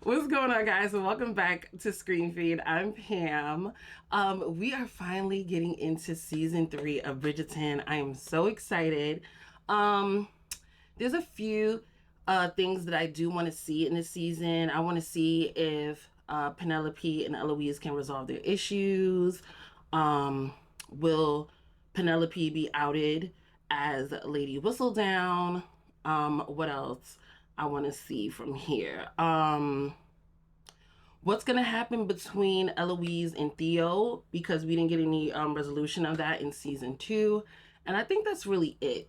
What's going on, guys? And welcome back to Screen Feed. I'm Pam. We are finally getting into season 3 of Bridgerton. I am so excited. There's a few things that I do want to see in this season. I want to see if Penelope and Eloise can resolve their issues. Will Penelope be outed as Lady Whistledown? What else I want to see from here? What's going to happen between Eloise and Theo, because we didn't get any resolution of that in season 2. And I think that's really it.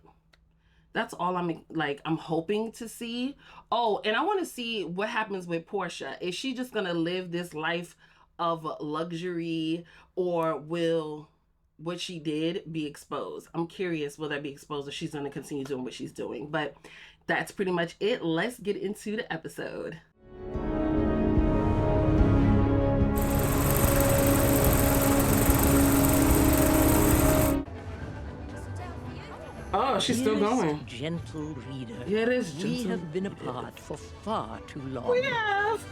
That's all I'm hoping to see. Oh, and I want to see what happens with Portia. Is she just going to live this life of luxury, or will what she did be exposed? I'm curious, will that be exposed, or she's going to continue doing what she's doing? But that's pretty much it. Let's get into the episode. Oh, she's still going. Gentle reader. Yeah, it is gentle. We have been apart for far too long. We have.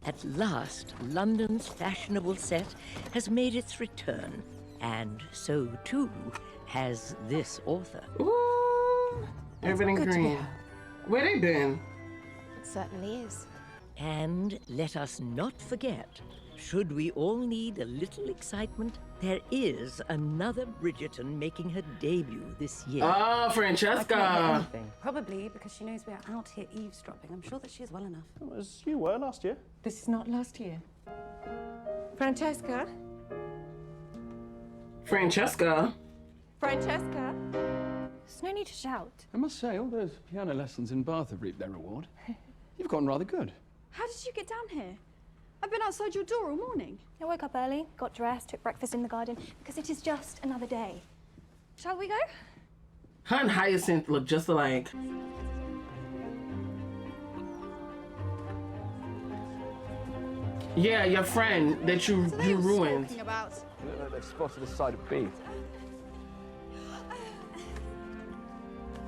At last, London's fashionable set has made its return. And so, too, has this author. Ooh, everything green. Where they been? It certainly is. And let us not forget, should we all need a little excitement, there is another Bridgerton making her debut this year. Oh, Francesca. Probably because she knows we are out here eavesdropping. I'm sure that she is well enough. Well, as you were last year. This is not last year. Francesca? Francesca. Francesca? There's no need to shout. I must say, all those piano lessons in Bath have reaped their reward. You've gotten rather good. How did you get down here? I've been outside your door all morning. I woke up early, got dressed, took breakfast in the garden, because it is just another day. Shall we go? Her and Hyacinth look just alike. Yeah, your friend that you ruined. About? They look like they've spotted a side of beef.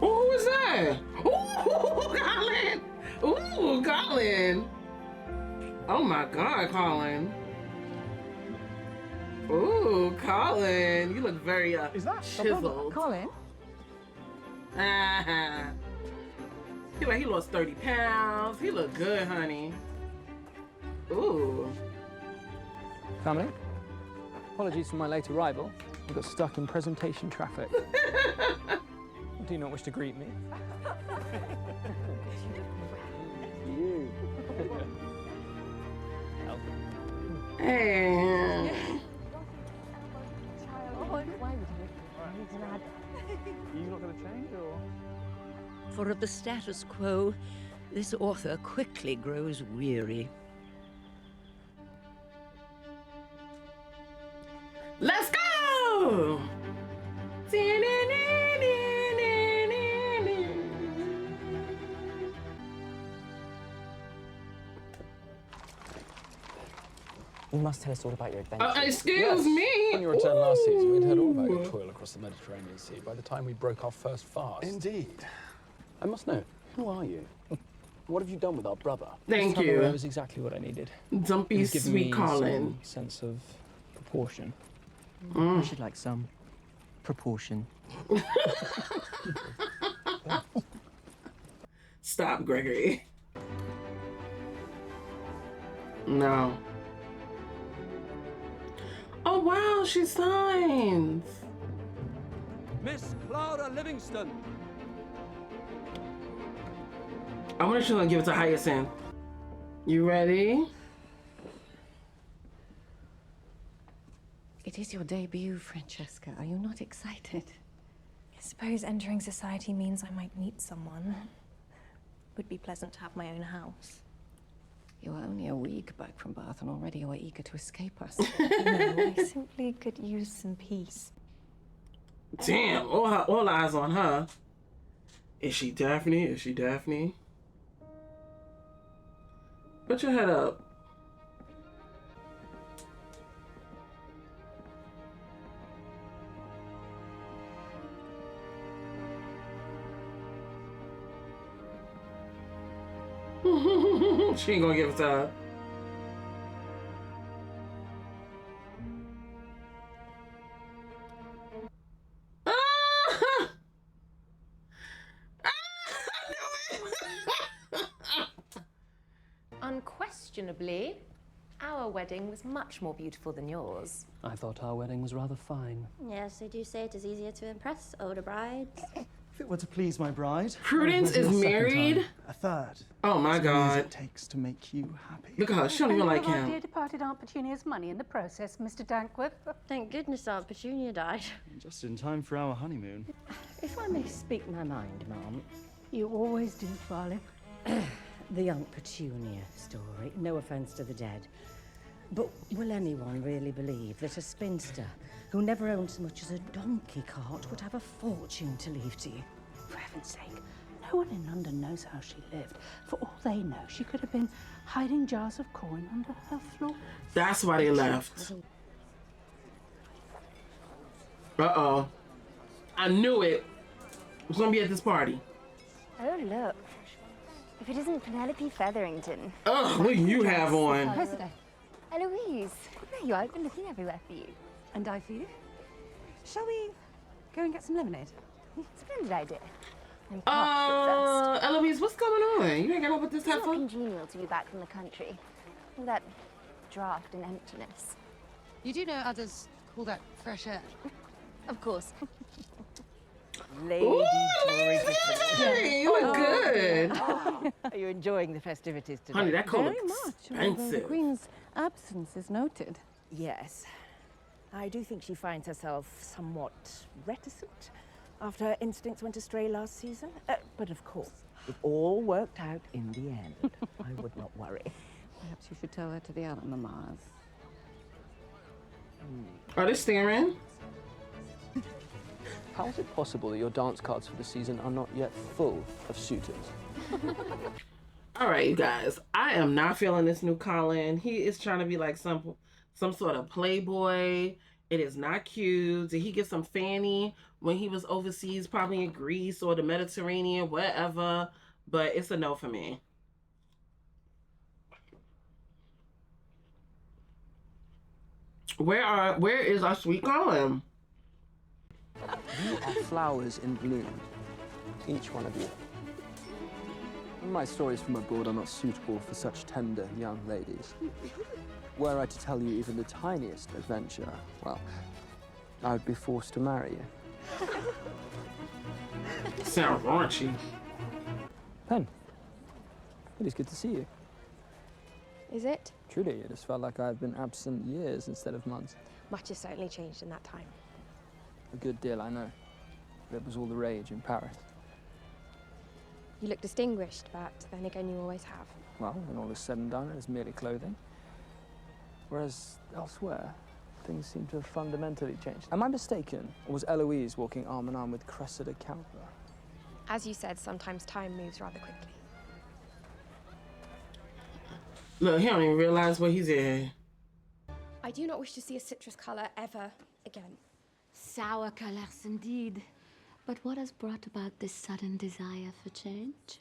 Ooh, who is that? Ooh, Colin! Ooh, Colin! Oh my God, Colin! Ooh, Colin! You look very Is that chiseled. Colin? He like he lost 30 pounds. He look good, honey. Ooh. Family, apologies for my late arrival. I got stuck in presentation traffic. Do you not wish to greet me? You. Hey. Are you not going to change, or? For of the status quo, this author quickly grows weary. Let's go! You must tell us all about your adventure. Excuse me. On your return last season, we'd heard all about your toil across the Mediterranean Sea by the time we broke our first fast. Indeed. I must know, who are you? What have you done with our brother? Thank That you. was exactly what I needed. Dumpy It's given sweet me Colin. some sense of proportion. I should like some proportion. Stop, Gregory. No. Oh wow, she signs. Miss Clara Livingston. I wonder if she's gonna give it to Hyacinth. You ready? It is your debut, Francesca. Are you not excited? I suppose entering society means I might meet someone. Would be pleasant to have my own house. You are only a week back from Bath and already you are eager to escape us. No, I simply could use some peace. Damn, all eyes on her. Is she Daphne? Is she Daphne? Put your head up. She ain't gonna give it to her. Unquestionably, our wedding was much more beautiful than yours. I thought our wedding was rather fine. Yes, they do say it is easier to impress older brides. If it were to please my bride, Prudence is married. A third. Oh my God. It takes to make you happy. Look at her. She don't even like Our him. dear departed Aunt Petunia's money in the process, Mr. Dankworth. Thank goodness Aunt Petunia died. Just in time for our honeymoon. If I may speak my mind, Mum. You always do, darling. The Aunt Petunia story, no offence to the dead. But will anyone really believe that a spinster who never owned so much as a donkey cart would have a fortune to leave to you? For heaven's sake, no one in London knows how she lived. For all they know, she could have been hiding jars of coin under her floor. That's why they left. Uh-oh. I knew it. It was gonna be at this party. Oh, look. If it isn't Penelope Featherington. Ugh, what do you have on? President. Eloise. There you are. I've been looking everywhere for you. And I for you. Shall we go and get some lemonade? Splendid idea. Eloise, what's going on? You ain't got up with this It's not heifer? congenial to be back from the country. All that draft and emptiness. You do know others call that fresh air. Of course. Lady Hey, you look good. Are you enjoying the festivities today? Honey, that coat Very looks much. expensive. The Queen's absence is noted. Yes. I do think she finds herself somewhat reticent after her instincts went astray last season. But of course, it all worked out in the end. I would not worry. Perhaps you should tell her to the other mammas. Are they staring? How is it possible that your dance cards for the season are not yet full of suitors? All right, you guys. I am not feeling this new Colin. He is trying to be like some sort of playboy. It is not cute. Did he get some fanny when he was overseas, probably in Greece or the Mediterranean, wherever? But it's a no for me. Where is our sweet Colin? You are flowers in bloom, each one of you. My stories from abroad are not suitable for such tender young ladies. Were I to tell you even the tiniest adventure, well, I would be forced to marry you. Sound raunchy. Pen, it is good to see you. Is it? Truly, it has felt like I've been absent years instead of months. Much has certainly changed in that time. A good deal, I know. That was all the rage in Paris. You look distinguished, but then again, you always have. Well, when all is said and done, it is merely clothing. Whereas elsewhere, things seem to have fundamentally changed. Am I mistaken, or was Eloise walking arm in arm with Cressida Cowper? As you said, sometimes time moves rather quickly. Look, he don't even realize what he's in. I do not wish to see a citrus colour ever again. Sour colours indeed. But what has brought about this sudden desire for change?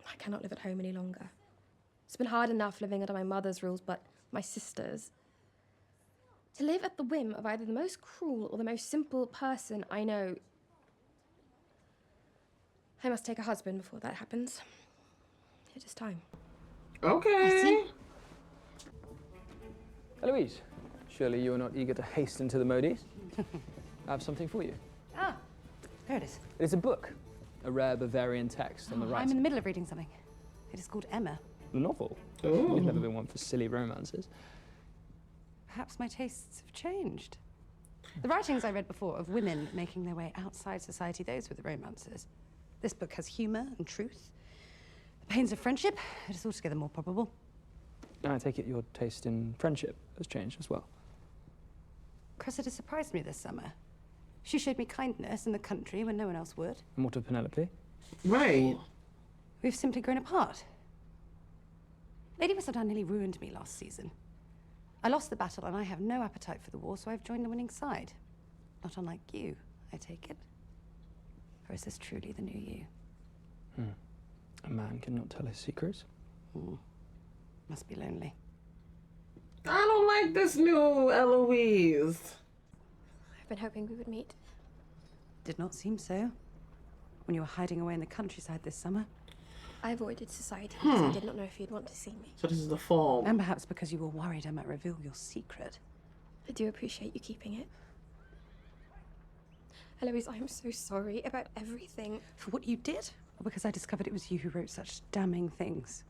I cannot live at home any longer. It's been hard enough living under my mother's rules, but my sister's. To live at the whim of either the most cruel or the most simple person I know. I must take a husband before that happens. It is time. Okay. Eloise, surely you are not eager to hasten to the Modis? I have something for you. Ah, there it is. It is a book, a rare Bavarian text on the right. I'm in the middle of reading something. It is called Emma. A novel? Ooh. You've never been one for silly romances. Perhaps my tastes have changed. The writings I read before of women making their way outside society, those were the romances. This book has humour and truth. The pains of friendship, it is altogether more probable. I take it your taste in friendship has changed as well. Cressida surprised me this summer. She showed me kindness in the country when no one else would. And what of Penelope? Right. We've simply grown apart. Lady Whistledown nearly ruined me last season. I lost the battle and I have no appetite for the war, so I've joined the winning side. Not unlike you, I take it. Or is this truly the new you? A man cannot tell his secrets. Must be lonely. I don't like this new Eloise. I've been hoping we would meet. Did not seem so. When you were hiding away in the countryside this summer. I avoided society because I did not know if you'd want to see me. So this is the fall. And perhaps because you were worried I might reveal your secret. I do appreciate you keeping it. Eloise, I am so sorry about everything. For what you did? Or because I discovered it was you who wrote such damning things?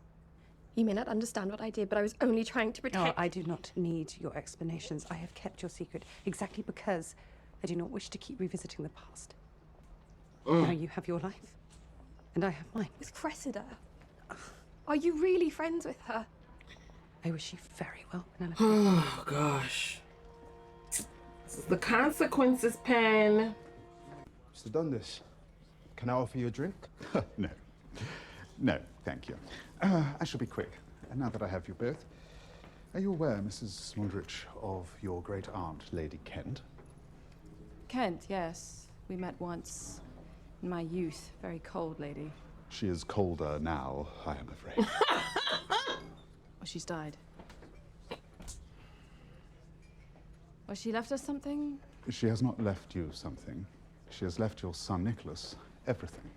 You may not understand what I did, but I was only trying to protect... No, I do not need your explanations. I have kept your secret exactly because I do not wish to keep revisiting the past. Now you have your life, and I have mine. With Cressida? Are you really friends with her? I wish you very well, Penelope. Oh, gosh. The consequences, Pen. Mr. Dundas, can I offer you a drink? No. No, thank you. I shall be quick. And now that I have you both, are you aware, Mrs. Mundrich, of your great aunt, Lady Kent? Kent, yes. We met once in my youth. Very cold lady. She is colder now, I am afraid. Well, she's died. Well, she left us something? She has not left you something. She has left your son, Nicholas, everything.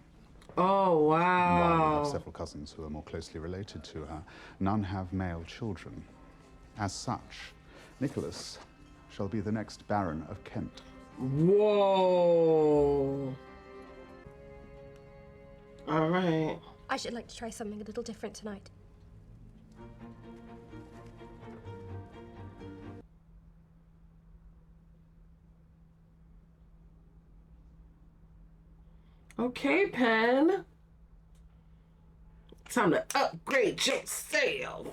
Oh, wow. While you have several cousins who are more closely related to her, none have male children. As such, Nicholas shall be the next Baron of Kent. Whoa. All right. I should like to try something a little different tonight. Okay, Pen. Time to upgrade yourself.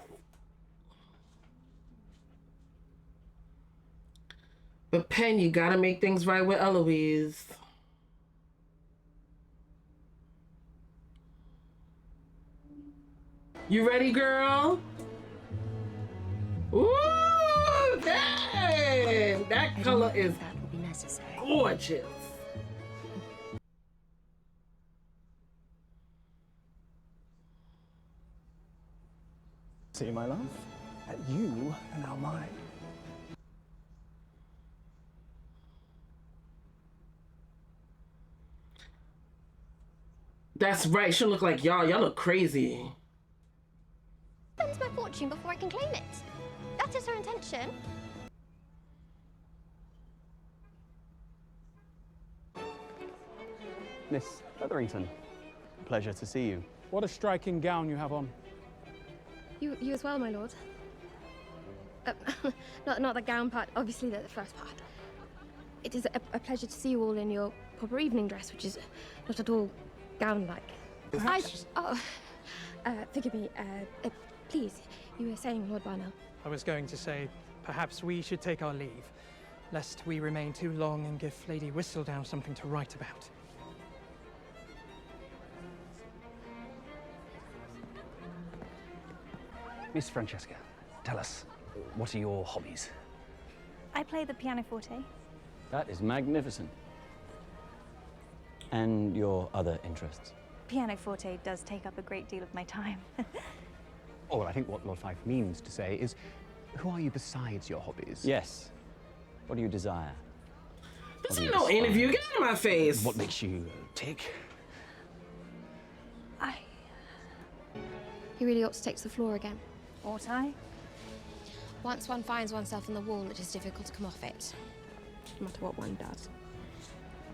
But Pen, you gotta make things right with Eloise. You ready, girl? Ooh, dang! That color is gorgeous. See, my love, you are now mine. That's right. She'll look like y'all. Y'all look crazy. Spends my fortune before I can claim it. That is her intention. Miss Featherington, pleasure to see you. What a striking gown you have on. You as well, my lord. Not the gown part, obviously the first part. It is a pleasure to see you all in your proper evening dress, which is not at all gown-like. Forgive me, please, you were saying, Lord Barnell. I was going to say, perhaps we should take our leave, lest we remain too long and give Lady Whistledown something to write about. Miss Francesca, tell us, what are your hobbies? I play the pianoforte. That is magnificent. And your other interests? Pianoforte does take up a great deal of my time. Oh, well, I think what Lord Fife means to say is, who are you besides your hobbies? Yes. What do you desire? This ain't no interview. Get out of my face. What makes you tick? He really ought to take to the floor again. Ought I? Once one finds oneself on the wall, it is difficult to come off it, no matter what one does.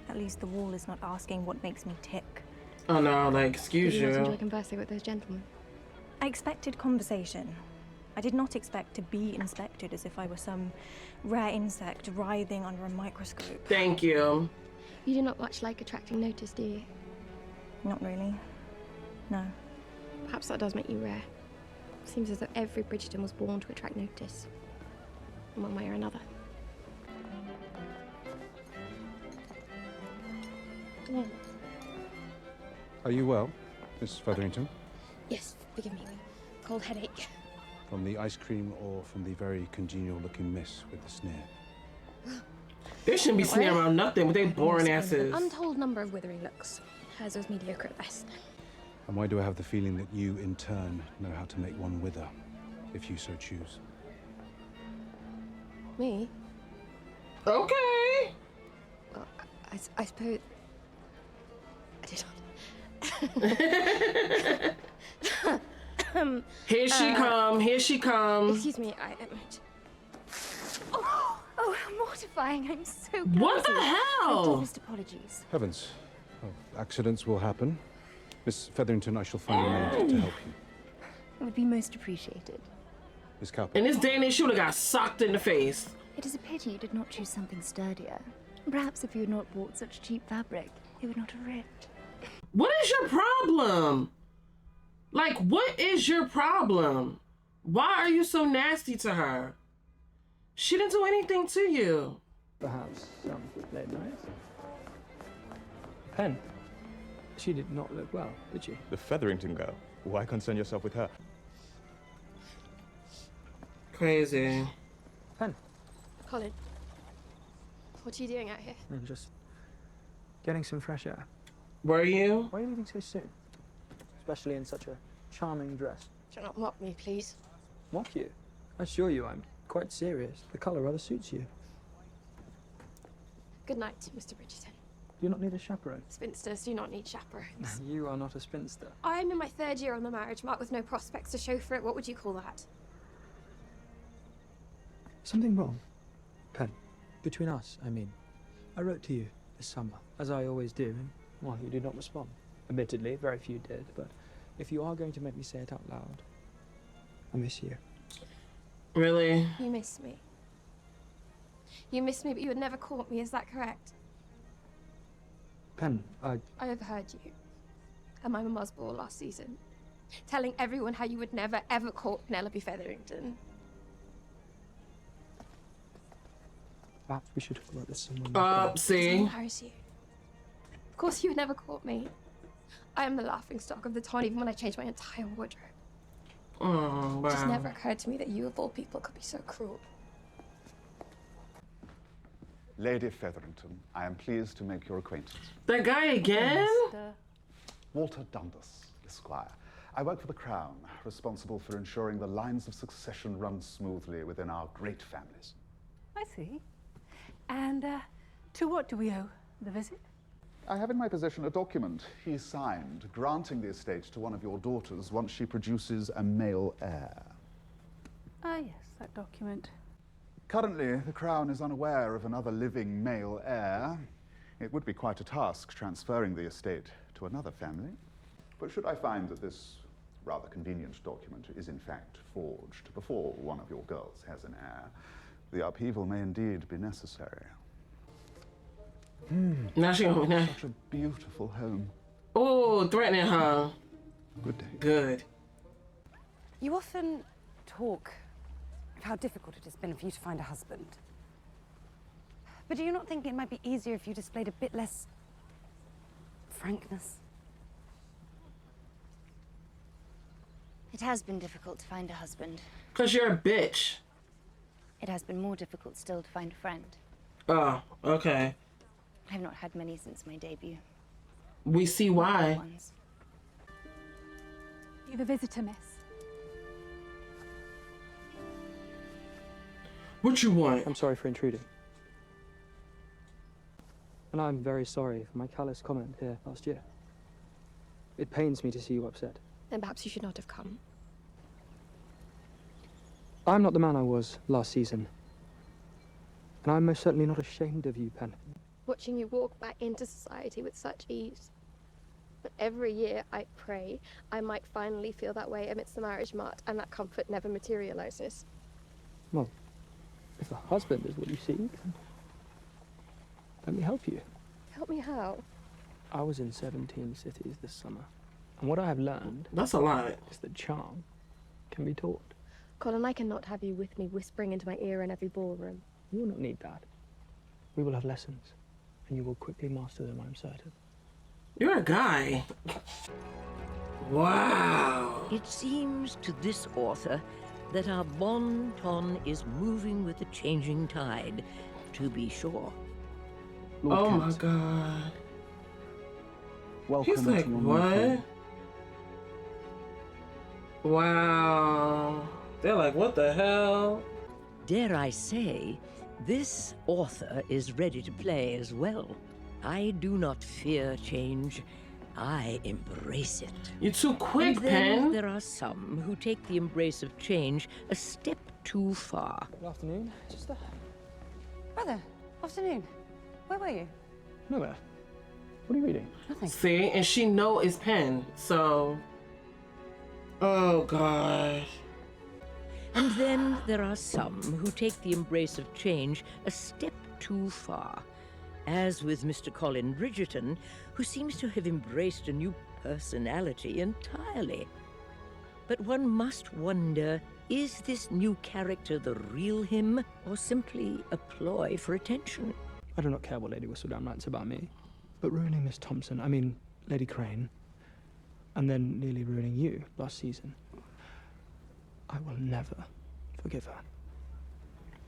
At least the wall is not asking what makes me tick. Oh no, like, excuse you. Did you not enjoy conversing with those gentlemen? I expected conversation. I did not expect to be inspected as if I were some rare insect writhing under a microscope. Thank you. You do not much like attracting notice, do you? Not really. No. Perhaps that does make you rare. Seems as though every Bridgerton was born to attract notice, in one way or another. Are you well, Miss Featherington? Yes, forgive me. Cold headache. From the ice cream or from the very congenial-looking miss with the sneer? They shouldn't be sneering around nothing with their boring asses. An untold number of withering looks. Hers was mediocre at best. And why do I have the feeling that you, in turn, know how to make one wither? if you so choose. Me? Okay. Well, I suppose... I did not. Here she come. Here she comes. Excuse me, Oh, how mortifying. I'm so What the guilty. hell? My deepest apologies. Heavens. Oh, accidents will happen. Miss Featherington, I shall find a maid to help you. It would be most appreciated. Miss Cowper. In this day and age, she would have got socked in the face. It is a pity you did not choose something sturdier. Perhaps if you had not bought such cheap fabric, it would not have ripped. What is your problem? Like, what is your problem? Why are you so nasty to her? She didn't do anything to you. Perhaps some late nights. Pen. She did not look well, did she? The Featherington girl. Why concern yourself with her? Crazy. Pen. Colin, what are you doing out here? I'm just getting some fresh air. Were you? Why are you leaving so soon? Especially in such a charming dress. Do not mock me, please. Mock you? I assure you I'm quite serious. The colour rather suits you. Good night, Mr. Bridgerton. Do you not need a chaperone? Spinsters do not need chaperones. You are not a spinster. I am in my 3rd year on the marriage mark with no prospects to show for it. What would you call that? Something wrong? Pen. Between us, I mean. I wrote to you this summer, as I always do, and, well, you did not respond. Admittedly, very few did, but if you are going to make me say it out loud, I miss you. Really? You miss me. You miss me, but you would never court me, is that correct? Pen, I overheard you at my mama's ball last season, telling everyone how you would never, ever court Penelope Featherington. Perhaps we should talk about this someone. See? Does it embarrass you? Of course you would never court me. I am the laughing stock of the town, even when I changed my entire wardrobe. Oh, wow. It just never occurred to me that you, of all people, could be so cruel. Lady Featherington, I am pleased to make your acquaintance. That guy again? Walter Dundas, Esquire. I work for the Crown, responsible for ensuring the lines of succession run smoothly within our great families. I see. And to what do we owe the visit? I have in my possession a document he signed, granting the estate to one of your daughters once she produces a male heir. Ah, yes, that document. Currently, the Crown is unaware of another living male heir. It would be quite a task transferring the estate to another family. But should I find that this rather convenient document is in fact forged before one of your girls has an heir, the upheaval may indeed be necessary. Now she gonna be Such a beautiful home. Oh, threatening her. Good day. Good. You often talk of how difficult it has been for you to find a husband. But do you not think it might be easier if you displayed a bit less frankness? It has been difficult to find a husband. 'Cause you're a bitch. It has been more difficult still to find a friend. Oh, okay. I've not had many since my debut. We see why. You've a visitor, miss. What you want? I'm sorry for intruding. And I'm very sorry for my callous comment here last year. It pains me to see you upset. Then perhaps you should not have come. I'm not the man I was last season. And I'm most certainly not ashamed of you, Pen. Watching you walk back into society with such ease. But every year I pray I might finally feel that way amidst the marriage mart, and that comfort never materializes. Well, if a husband is what you seek, let me help you. Help me how? I was in 17 cities this summer. And what I have learned... That's a lot. ...is that charm can be taught. Colin, I cannot have you with me whispering into my ear in every ballroom. You will not need that. We will have lessons, and you will quickly master them, I'm certain. You're a guy. Wow. It seems to this author that our bon ton is moving with the changing tide, to be sure. Oh my God. Welcome. He's like, what? Wow. They're like, what the hell? Dare I say, this author is ready to play as well. I do not fear change. I embrace it. You're too quick, And then Pen. there are some who take the embrace of change a step too far. Good afternoon. Just Brother, afternoon. Where were you? nowhere. What are you reading? Nothing. See, and she know it's Pen, so. Oh gosh. And then there are some who take the embrace of change a step too far. As with Mr. Colin Bridgerton, who seems to have embraced a new personality entirely. But one must wonder, is this new character the real him, or simply a ploy for attention? I do not care what Lady Whistledown writes about me, but ruining Miss Thompson, I mean, Lady Crane, and then nearly ruining you last season, I will never forgive her.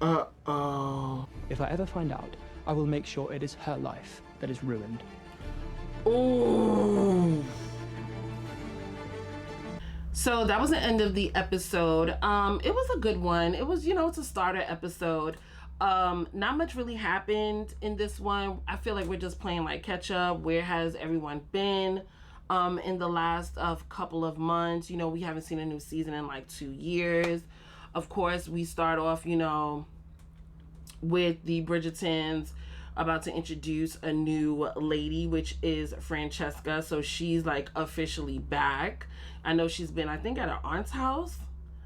Uh-oh. If I ever find out, I will make sure it is her life that is ruined. Ooh. So that was the end of the episode. It was a good one. It was, it's a starter episode. Not much really happened in this one. I feel like we're just playing like catch up. Where has everyone been in the last couple of months? We haven't seen a new season in like 2 years. Of course, we start off, with the Bridgertons about to introduce a new lady, which is Francesca. So she's like officially back. I know she's been, I think, at her aunt's house,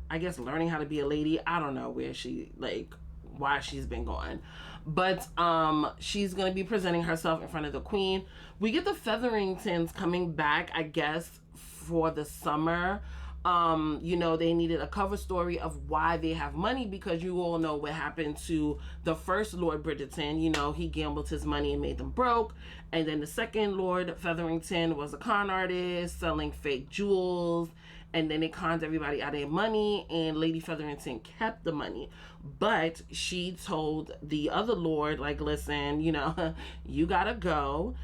I guess, learning how to be a lady. I don't know where she, why she's been gone. But she's going to be presenting herself in front of the queen. We get the Featheringtons coming back, I guess, for the summer. They needed a cover story of why they have money, because you all know what happened to the first Lord Bridgerton. He gambled his money and made them broke. And then the second Lord Featherington was a con artist selling fake jewels. And then they conned everybody out of their money, and Lady Featherington kept the money. But she told the other Lord, listen, you gotta go.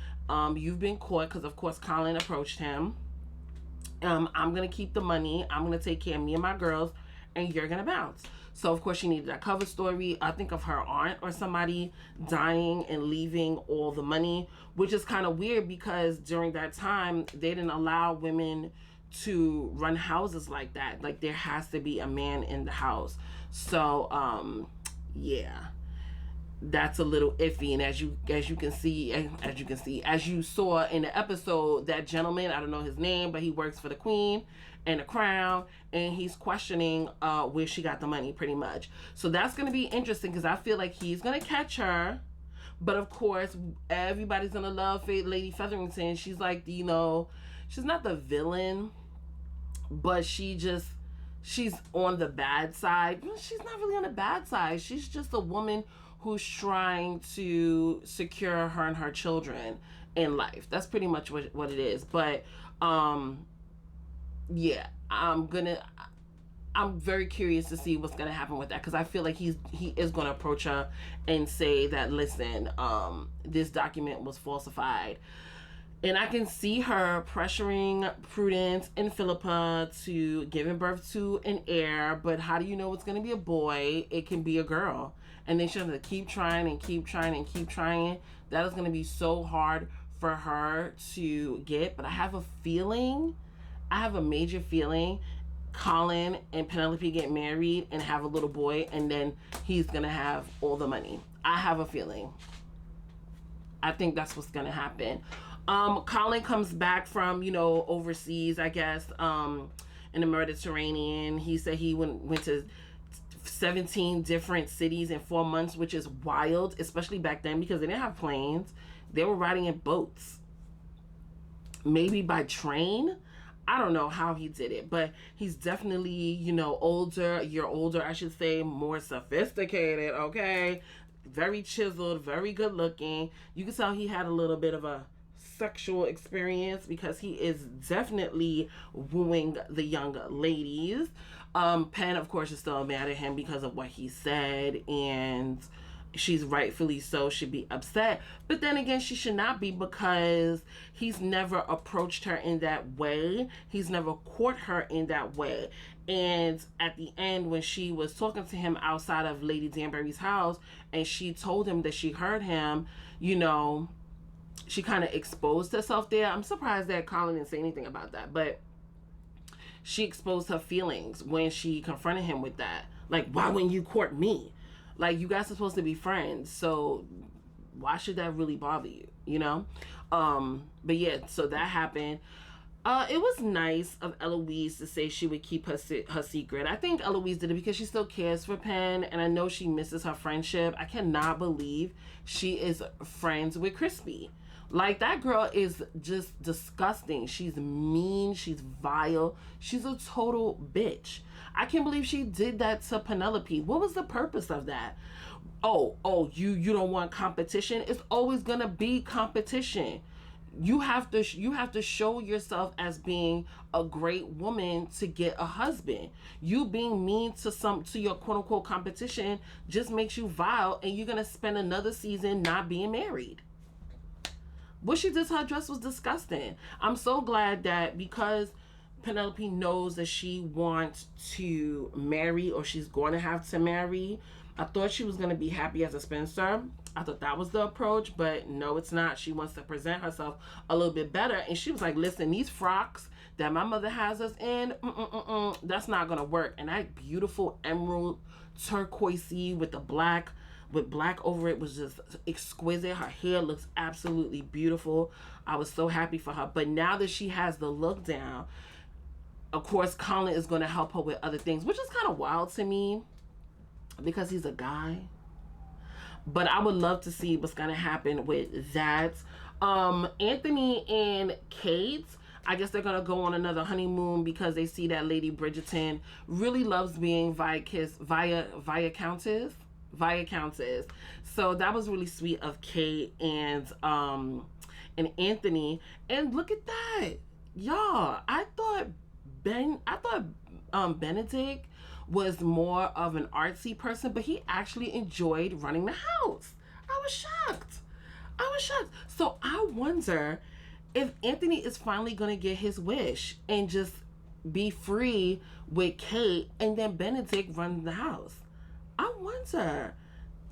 You've been caught, because of course Colin approached him. I'm gonna keep the money. I'm gonna take care of me and my girls, and you're gonna bounce. So of course she needed that cover story, I think, of her aunt or somebody dying and leaving all the money, which is kind of weird because during that time they didn't allow women to run houses like that. Like, there has to be a man in the house. So yeah, that's a little iffy. And as you saw in the episode, that gentleman, I don't know his name, but he works for the queen and the crown, and he's questioning where she got the money, pretty much. So that's going to be interesting, because I feel like he's going to catch her. But of course, everybody's going to love Lady Featherington. She's like, she's not the villain, but she's on the bad side. She's not really on the bad side. She's just a woman who's trying to secure her and her children in life. That's pretty much what it is. But yeah, I'm very curious to see what's gonna happen with that, because I feel like he is gonna approach her and say that, listen, this document was falsified. And I can see her pressuring Prudence and Philippa to giving birth to an heir. But how do you know it's going to be a boy? It can be a girl. And they should have to keep trying and keep trying and keep trying. That is going to be so hard for her to get. But I have a major feeling, Colin and Penelope get married and have a little boy, and then he's going to have all the money. I have a feeling. I think that's what's going to happen. Colin comes back from, overseas, I guess, in the Mediterranean. He said he went to 17 different cities in 4 months, which is wild, especially back then, because they didn't have planes. They were riding in boats. Maybe by train. I don't know how he did it, but he's definitely, older, a year older, I should say, more sophisticated, okay? Very chiseled, very good looking. You can tell he had a little bit of a sexual experience, because he is definitely wooing the young ladies. Pen, of course, is still mad at him because of what he said, and she's rightfully so, should be upset. But then again, she should not be, because he's never approached her in that way. He's never courted her in that way. And at the end, when she was talking to him outside of Lady Danbury's house, and she told him that she heard him, you know, she kind of exposed herself there. I'm surprised that Colin didn't say anything about that, but she exposed her feelings when she confronted him with that. Like, why wouldn't you court me? Like, you guys are supposed to be friends, so why should that really bother you, you know? But yeah, so that happened. It was nice of Eloise to say she would keep her secret. I think Eloise did it because she still cares for Pen, and I know she misses her friendship. I cannot believe she is friends with Crispy. Like, that girl is just disgusting. She's mean. She's vile. She's a total bitch. I can't believe she did that to Penelope. What was the purpose of that? Oh, you don't want competition? It's always gonna be competition. You have to show yourself as being a great woman to get a husband. You being mean to your quote unquote competition just makes you vile, and you're gonna spend another season not being married. What she did to her dress was disgusting. I'm so glad that because Penelope knows that she wants to marry, or she's going to have to marry. I thought she was going to be happy as a spinster. I thought that was the approach, but no, it's not. She wants to present herself a little bit better. And she was like, listen, these frocks that my mother has us in, that's not going to work. And that beautiful emerald turquoisey with the black, with black over it was just exquisite. Her hair looks absolutely beautiful. I was so happy for her. But now that she has the look down, of course, Colin is going to help her with other things, which is kind of wild to me because he's a guy. But I would love to see what's going to happen with that. Anthony and Kate, I guess they're going to go on another honeymoon because they see that Lady Bridgerton really loves being Via Countess. So that was really sweet of Kate and Anthony. And look at that. Y'all, I thought Benedict was more of an artsy person, but he actually enjoyed running the house. I was shocked. So I wonder if Anthony is finally going to get his wish and just be free with Kate, and then Benedict runs the house. I wonder.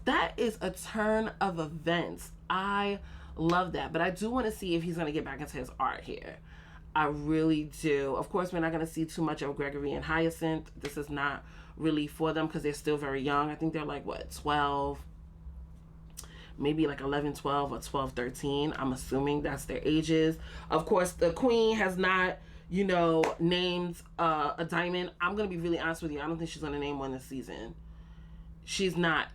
That is a turn of events. I love that. But I do want to see if he's going to get back into his art here. I really do. Of course, we're not going to see too much of Gregory and Hyacinth. This is not really for them because they're still very young. I think they're like, what, 12? Maybe like 11, 12, or 12, 13. I'm assuming that's their ages. Of course, the queen has not, named a diamond. I'm going to be really honest with you. I don't think she's going to name one this season. She's not.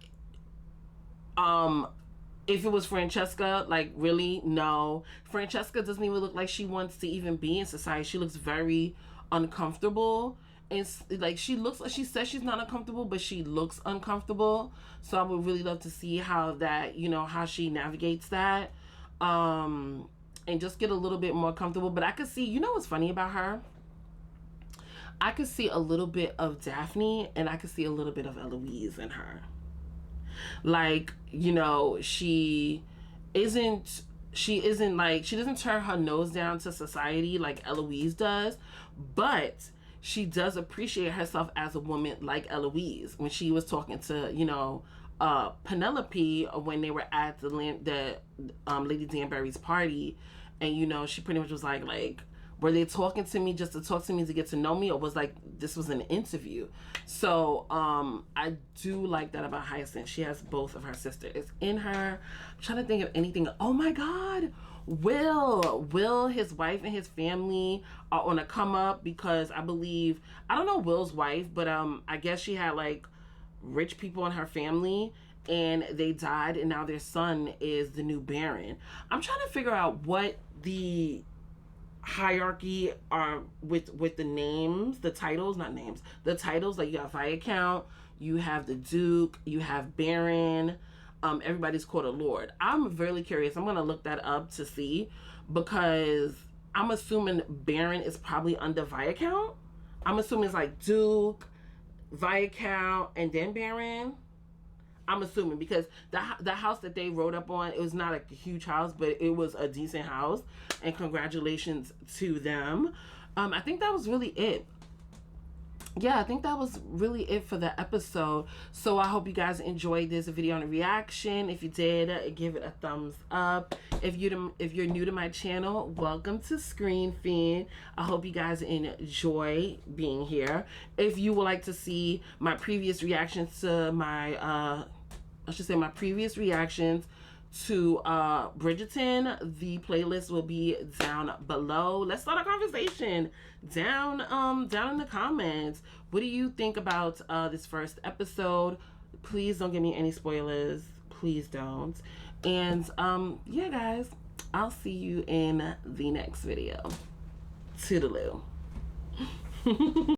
If it was Francesca, like, really, no. Francesca doesn't even look like she wants to even be in society. She looks very uncomfortable. And, like, she says she's not uncomfortable, but she looks uncomfortable. So I would really love to see how that, how she navigates that. And just get a little bit more comfortable. But I could see, what's funny about her? I could see a little bit of Daphne, and I could see a little bit of Eloise in her. Like, she doesn't turn her nose down to society like Eloise does, but she does appreciate herself as a woman like Eloise. When she was talking to, Penelope when they were at the Lady Danbury's party, and, she pretty much was like, were they talking to me just to talk to me to get to know me, or was like this was an interview? So I do like that about Hyacinth. She has both of her sisters in her. I'm trying to think of anything. Oh my God, Will, his wife and his family are on a come up because I don't know Will's wife, but I guess she had like rich people in her family and they died, and now their son is the new Baron. I'm trying to figure out what the hierarchy are with the names, the titles, like you have Viscount, you have the Duke, you have Baron, everybody's called a Lord. I'm really curious. I'm gonna look that up to see, because I'm assuming Baron is probably under Viscount. I'm assuming it's like Duke, Viscount, and then Baron. I'm assuming, because the house that they wrote up on, it was not a huge house, but it was a decent house, and congratulations to them. I think that was really it. yeah, I think that was really it for the episode. So I hope you guys enjoyed this video and reaction. If you did, give it a thumbs up. If you're new to my channel, welcome to Screen Fiend. I hope you guys enjoy being here. If you would like to see my previous reactions to my my previous reactions to Bridgerton, the playlist will be down below. Let's start a conversation down in the comments. What do you think about this first episode? Please don't give me any spoilers, please don't. And yeah guys, I'll see you in the next video. Toodaloo.